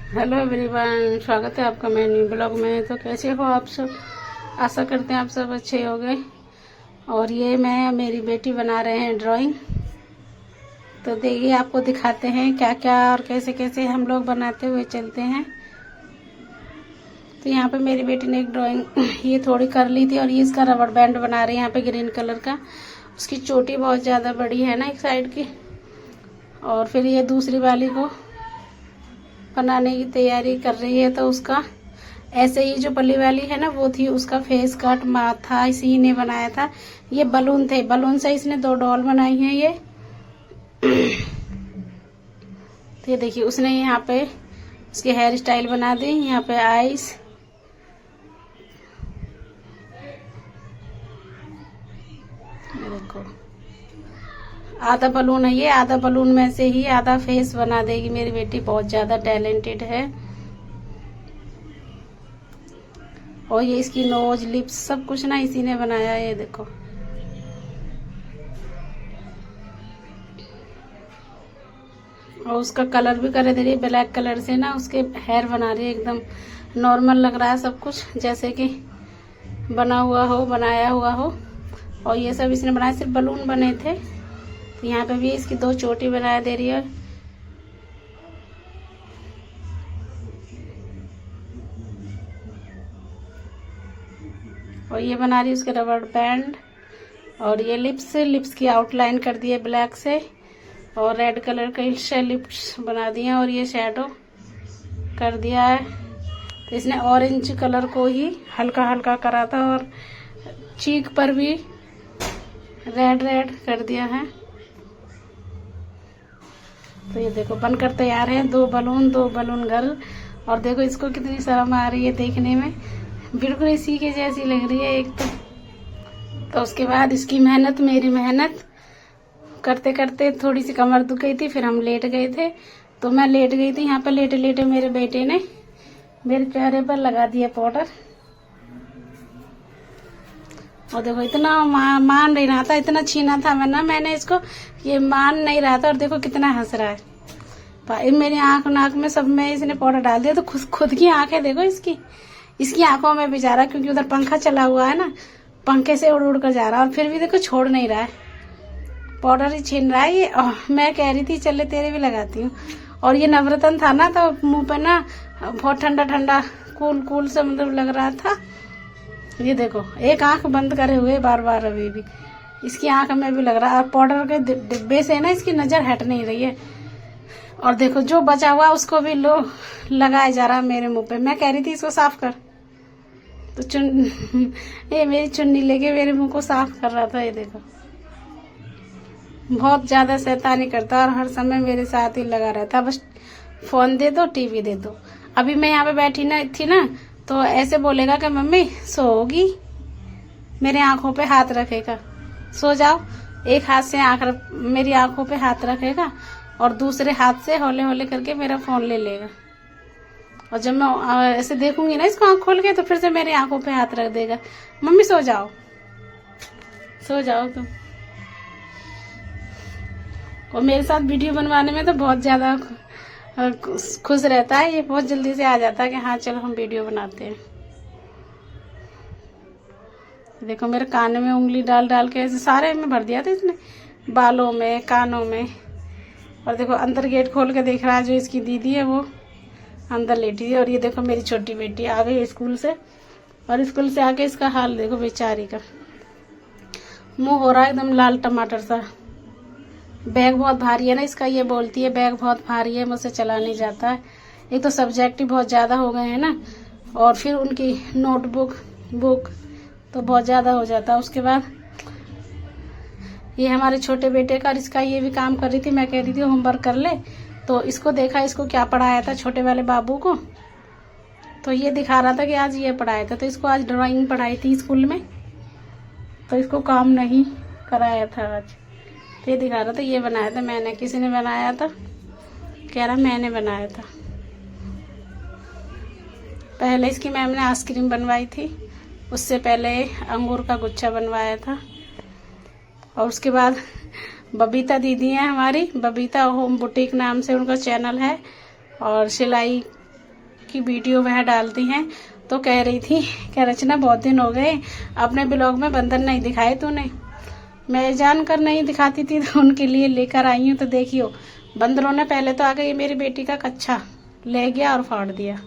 Hello everyone, स्वागत है आपका मेरे न्यू ब्लॉग में। तो कैसे हो आप सब? आशा करते हैं आप सब अच्छे हो गए। और ये मैं मेरी बेटी बना रहे हैं ड्राइंग। तो देखिए आपको दिखाते हैं क्या क्या और कैसे कैसे हम लोग बनाते हुए चलते हैं। तो यहाँ पे मेरी बेटी ने एक ड्राइंग ये थोड़ी कर ली थी और ये इसका रबड़ बैंड बना रही है यहाँ पे ग्रीन कलर का। उसकी चोटी बहुत ज़्यादा बड़ी है ना एक साइड की। और फिर ये दूसरी वाली को बनाने की तैयारी कर रही है। तो उसका ऐसे ही जो पल्ली वाली है ना वो थी, उसका फेस कट माथा इसी ने बनाया था। ये बलून थे, बलून से इसने 2 डॉल बनाई हैं ये। तो ये देखिए उसने यहाँ पे उसकी हेयर स्टाइल बना दी। यहाँ पे आईज, देखो आधा बलून है ये, आधा बलून में से ही आधा फेस बना देगी मेरी बेटी। बहुत ज्यादा टैलेंटेड है। और ये इसकी नोज लिप्स सब कुछ ना इसी ने बनाया है। ये देखो और उसका कलर भी कर दे रही है ब्लैक कलर से ना। उसके हेयर बना रही है, एकदम नॉर्मल लग रहा है सब कुछ, जैसे कि बना हुआ हो, बनाया हुआ हो। और ये सब इसने बनाया, सिर्फ बलून बने थे। तो यहाँ पे भी इसकी 2 चोटी बना दे रही है। और ये बना रही है उसके रबड़ बैंड। और ये लिप्स की आउटलाइन कर दी है ब्लैक से और रेड कलर के लिप्स बना दिए। और ये शैडो कर दिया है। तो इसने ऑरेंज कलर को ही हल्का हल्का करा था और चीक पर भी रेड कर दिया है। तो ये देखो बनकर तैयार है। 2 बलून गर्ल। और देखो इसको कितनी शर्म आ रही है देखने में, बिल्कुल इसी के जैसी लग रही है एक तो उसके बाद इसकी मेहनत, मेरी मेहनत करते करते थोड़ी सी कमर दुख गई थी। फिर हम लेट गए थे। तो मैं लेट गई थी यहाँ पे। लेटे लेटे मेरे बेटे ने मेरे चेहरे पर लगा दिया पाउडर। और देखो इतना मान नहीं रहा था, इतना छीना था मैंने इसको, ये मान नहीं रहा था। और देखो कितना हंस रहा है भाई। मेरी आंख नाक में सब में इसने पाउडर डाल दिया। तो खुद की आंखें देखो इसकी आंखों में भी जा रहा है, क्योंकि उधर पंखा चला हुआ है ना, पंखे से उड़ कर जा रहा है। और फिर भी देखो छोड़ नहीं रहा है, पाउडर ही छीन रहा है ये। मैं कह रही थी चले तेरे भी लगाती हूँ। और ये नवरत्न था ना, तो मुंह पे ना बहुत ठंडा ठंडा कूल से मतलब लग रहा था। ये देखो एक आंख बंद करे हुए बार बार अभी भी इसकी आंख में भी लग रहा है। और पाउडर के डिब्बे से ना इसकी नजर हट नहीं रही है। और देखो जो बचा हुआ उसको भी लो लगाया जा रहा है मेरे मुंह पे। मैं कह रही थी इसको साफ कर, तो ये मेरी चुन्नी लेके मेरे मुंह को साफ कर रहा था। ये देखो बहुत ज्यादा शैतानी करता और हर समय मेरे साथ ही लगा रहता। बस फोन दे दो, टीवी दे दो। अभी मैं यहाँ पे बैठी ना थी ना, तो ऐसे बोलेगा कि मम्मी सोओगी, मेरे आंखों पे हाथ रखेगा, सो जाओ। एक हाथ से मेरी आंखों पे हाथ रखेगा और दूसरे हाथ से हौले हौले करके मेरा फोन ले लेगा। और जब मैं ऐसे देखूंगी ना इसको आंख खोल के, तो फिर से मेरी आंखों पे हाथ रख देगा, मम्मी सो जाओ तुम। और मेरे साथ वीडियो बनवाने में तो बहुत ज्यादा खुश रहता है। ये बहुत जल्दी से आ जाता है कि हाँ चलो हम वीडियो बनाते हैं। देखो मेरे कान में उंगली डाल डाल के ऐसे सारे में भर दिया था इसने, बालों में, कानों में। और देखो अंदर गेट खोल के देख रहा है, जो इसकी दीदी है वो अंदर लेटी थी। और ये देखो मेरी छोटी बेटी आ गई स्कूल से। और स्कूल से आके इसका हाल देखो बेचारी का, मुंह हो रहा है एकदम लाल टमाटर सा। बैग बहुत भारी है ना इसका, ये बोलती है बैग बहुत भारी है, मुझसे चला नहीं जाता है। एक तो सब्जेक्ट ही बहुत ज्यादा हो गए हैं ना, और फिर उनकी नोटबुक बुक तो बहुत ज्यादा हो जाता है। उसके बाद ये हमारे छोटे बेटे का, इसका ये भी काम कर रही थी। मैं कह रही थी होमवर्क कर ले, तो इसको देखा इसको क्या पढ़ाया था छोटे वाले बाबू को। तो ये दिखा रहा था कि आज ये पढ़ाया था। तो इसको आज ड्राइंग पढ़ाई थी स्कूल में, तो इसको काम नहीं कराया था आज। ये दिखा रहा था ये बनाया था मैंने, किसी ने बनाया था, कह रहा मैंने बनाया था। पहले इसकी मैम ने आइसक्रीम बनवाई थी, उससे पहले अंगूर का गुच्छा बनवाया था। और उसके बाद बबीता दीदी है हमारी, बबीता होम बुटीक नाम से उनका चैनल है। और सिलाई की वीडियो वह डालती हैं, तो कह रही थी कि रचना बहुत दिन हो गए अपने ब्लॉग में बंदर नहीं दिखाए तूने। मैं जानकर नहीं दिखाती थी तो उनके लिए लेकर आई हूँ। तो देखियो बंदरों ने पहले तो आके ये मेरी बेटी का कच्छा ले गया और फाड़ दिया,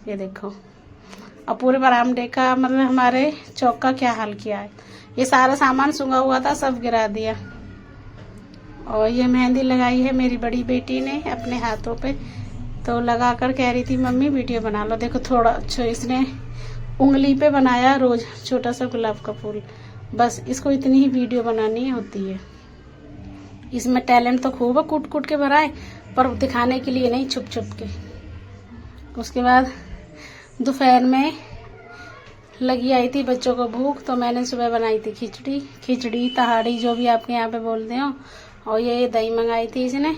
ये देखो। और पूरे बरामदे का मतलब हमारे चौक का क्या हाल किया है। ये सारा सामान सूंघा हुआ था, सब गिरा दिया। और ये मेहंदी लगाई है मेरी बड़ी बेटी ने अपने हाथों पे, तो लगा कर कह रही थी मम्मी वीडियो बना लो। देखो थोड़ा इसने उंगली पे बनाया रोज छोटा सा गुलाब का फूल, बस इसको इतनी ही वीडियो बनानी होती है। इसमें टैलेंट तो खूब है, कूट कूट के भराए, पर दिखाने के लिए नहीं, छुप छुप के। उसके बाद दोपहर में लगी आई थी बच्चों को भूख, तो मैंने सुबह बनाई थी खिचड़ी तहाड़ी जो भी आपके यहाँ पे बोलते हो। और ये दही मंगाई थी इसने,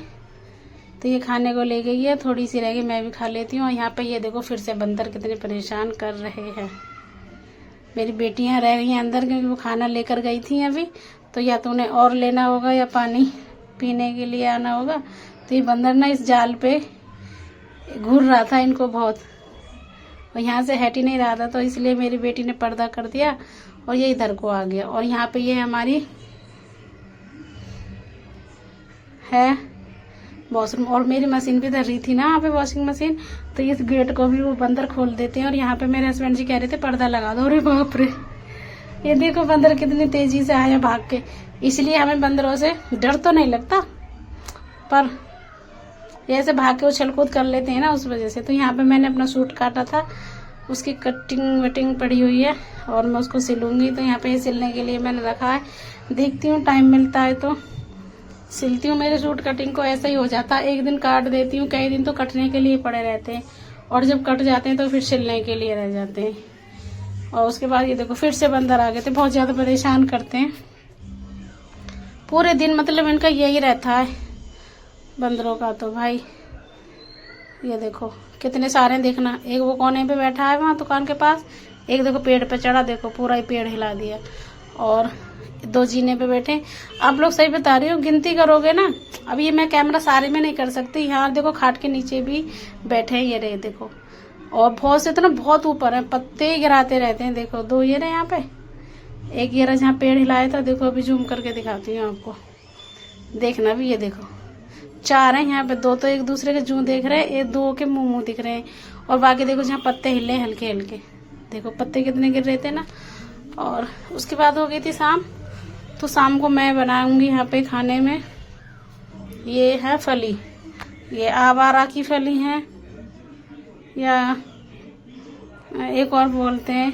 तो ये खाने को ले गई है, थोड़ी सी रह गई, मैं भी खा लेती हूँ। और यहाँ पे ये देखो फिर से बंदर कितने परेशान कर रहे हैं। मेरी बेटियां रह गई हैं अंदर क्योंकि वो खाना लेकर गई थी अभी, तो या तो उन्हें और लेना होगा या पानी पीने के लिए आना होगा। तो ये बंदर ना इस जाल पे घूर रहा था इनको बहुत, और यहाँ से हट ही नहीं रहा था, तो इसलिए मेरी बेटी ने पर्दा कर दिया और ये इधर को आ गया। और यहाँ पे ये हमारी है वॉशरूम, और मेरी मशीन भी धर रही थी ना यहाँ पे वॉशिंग मशीन, तो इस गेट को भी वो बंदर खोल देते हैं। और यहाँ पे मेरे हस्बैंड जी कह रहे थे पर्दा लगा दो। अरे बाप रे, ये देखो बंदर कितनी तेजी से आया भाग के। इसलिए हमें बंदरों से डर तो नहीं लगता, पर ऐसे भाग के उछल कूद कर लेते हैं ना, उस वजह से। तो यहाँ पे मैंने अपना सूट काटा था, उसकी कटिंग वटिंग पड़ी हुई है और मैं उसको सिलूंगी। तो यहाँ पे सिलने के लिए मैंने रखा है, देखती हूँ टाइम मिलता है तो सिलती हूँ। मेरे सूट कटिंग को ऐसा ही हो जाता है, एक दिन काट देती हूँ, कई दिन तो कटने के लिए पड़े रहते हैं, और जब कट जाते हैं तो फिर सिलने के लिए रह जाते हैं। और उसके बाद ये देखो फिर से बंदर आ गए थे, बहुत ज़्यादा परेशान करते हैं पूरे दिन, मतलब इनका यही रहता है बंदरों का। तो भाई ये देखो कितने सारे, देखना एक वो कोने पे बैठा है वहाँ दुकान के पास, एक देखो पेड़ पे चढ़ा, देखो पूरा ही पेड़ हिला दिया, और दो जीने पे बैठे। आप लोग सही बता रही हो, गिनती करोगे ना, अब ये मैं कैमरा सारे में नहीं कर सकती। यहाँ देखो खाट के नीचे भी बैठे हैं, ये रहे देखो, और बहुत से तो ना बहुत ऊपर है, पत्ते गिराते रहते हैं। देखो दो ये रहे यहाँ पे, एक ये रहा जहाँ पेड़ हिलाया था, देखो अभी जूम करके दिखाती हूँ आपको, देखना भी। ये देखो चार है यहाँ पे, दो तो एक दूसरे के जूं देख रहे हैं, एक दो के मुंह दिख रहे हैं, और बाकी देखो जहाँ पत्ते हिले हल्के हल्के, देखो पत्ते कितने गिर रहे थे ना। और उसके बाद हो गई थी शाम, तो शाम को मैं बनाऊंगी यहाँ पे खाने में, ये है फली, ये आवारा की फली है, या एक और बोलते हैं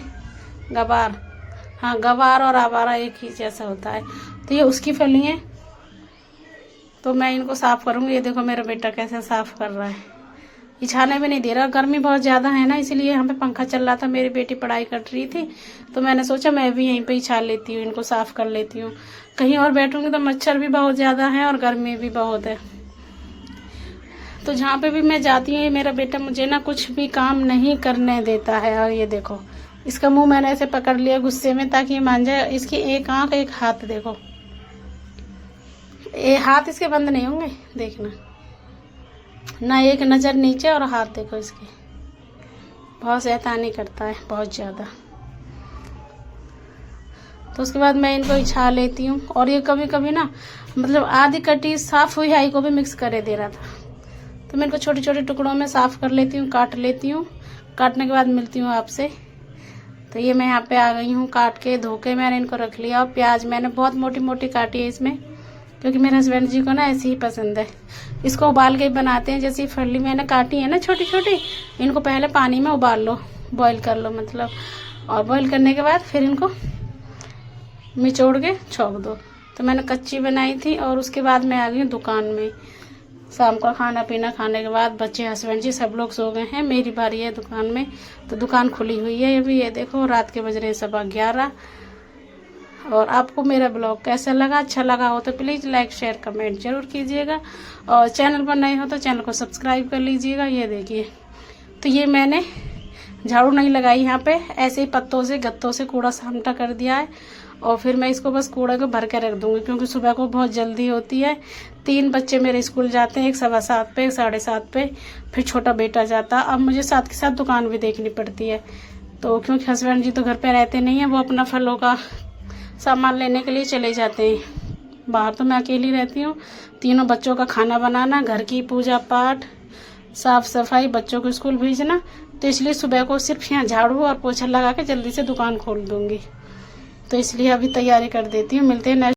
गवार, हाँ गवार और आवारा एक ही जैसा होता है। तो ये उसकी फली है, तो मैं इनको साफ करूंगी। ये देखो मेरा बेटा कैसे साफ कर रहा है, ये छाने में नहीं दे रहा, गर्मी बहुत ज्यादा है ना, इसलिए यहाँ पे पंखा चल रहा था, मेरी बेटी पढ़ाई कर रही थी, तो मैंने सोचा मैं भी यहीं पे ही छान लेती हूँ, इनको साफ कर लेती हूँ। कहीं और बैठूंगी तो मच्छर भी बहुत ज्यादा है और गर्मी भी बहुत है, तो जहाँ पे भी मैं जाती हूँ मेरा बेटा मुझे ना कुछ भी काम नहीं करने देता है। और ये देखो इसका मुंह मैंने ऐसे पकड़ लिया गुस्से में ताकि ये मान जाए। इसकी एक आंख एक हाथ देखो, ये हाथ इसके बंद नहीं होंगे, देखना ना, एक नजर नीचे और हाथ देखो इसके, बहुत शैतानी करता है बहुत ज्यादा। तो उसके बाद मैं इनको इछा लेती हूँ, और ये कभी कभी ना मतलब आधी कटी साफ हुई आई को भी मिक्स करे दे रहा था, तो मैं इनको छोटे छोटे टुकड़ों में साफ कर लेती हूँ, काट लेती हूँ। काटने के बाद मिलती हूँ आपसे। तो ये मैं यहाँ पे आ गई हूँ, काट के धो के मैंने इनको रख लिया। और प्याज मैंने बहुत मोटी मोटी काटी है इसमें, क्योंकि मेरे हस्बैंड जी को ना ऐसी ही पसंद है, इसको उबाल के बनाते हैं। जैसे फली मैंने काटी है ना छोटी छोटी, इनको पहले पानी में उबाल लो, बॉईल कर लो मतलब, और बॉईल करने के बाद फिर इनको निचोड़ के छोंक दो। तो मैंने कच्ची बनाई थी, और उसके बाद मैं आ गई दुकान में। शाम का खाना पीना खाने के बाद बच्चे हस्बैंड जी सब लोग सो गए हैं, मेरी बारी है दुकान में, तो दुकान खुली हुई है अभी। ये देखो रात के बज रहे 11:15। और आपको मेरा ब्लॉग कैसा लगा, अच्छा लगा हो तो प्लीज़ लाइक शेयर कमेंट जरूर कीजिएगा, और चैनल पर नए हो तो चैनल को सब्सक्राइब कर लीजिएगा। ये देखिए, तो ये मैंने झाड़ू नहीं लगाई यहाँ पे, ऐसे ही पत्तों से गत्तों से कूड़ा सामटा कर दिया है। और फिर मैं इसको बस कूड़ा को भर के रख दूँगी, क्योंकि सुबह को बहुत जल्दी होती है। 3 बच्चे मेरे स्कूल जाते हैं, एक 7:15 पे, एक 7:30 पे, फिर छोटा बेटा जाता। अब मुझे साथ के साथ दुकान भी देखनी पड़ती है, तो क्योंकि हस्बैंड जी तो घर पे रहते नहीं हैं, वो अपना फलों का सामान लेने के लिए चले जाते हैं बाहर। तो मैं अकेली रहती हूँ। तीनों बच्चों का खाना बनाना, घर की पूजा पाठ, साफ सफाई, बच्चों को स्कूल भेजना, तो इसलिए सुबह को सिर्फ यहाँ झाड़ू और पोछा लगा के जल्दी से दुकान खोल दूँगी। तो इसलिए अभी तैयारी कर देती हूँ। मिलते हैं नेक्स्ट